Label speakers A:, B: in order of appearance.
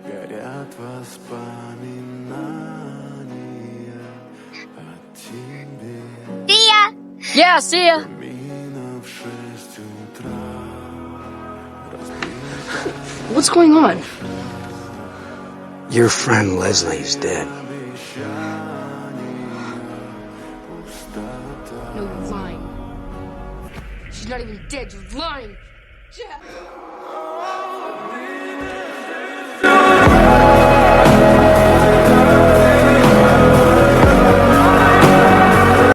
A: горят воспоминания о тебе.
B: See ya!
C: Yeah, see ya!
A: Камина в 6 утра.
C: What's going on?
D: Your friend Leslie's dead.
C: No, you're lying. She's not even dead, you're lying!
B: Jeff!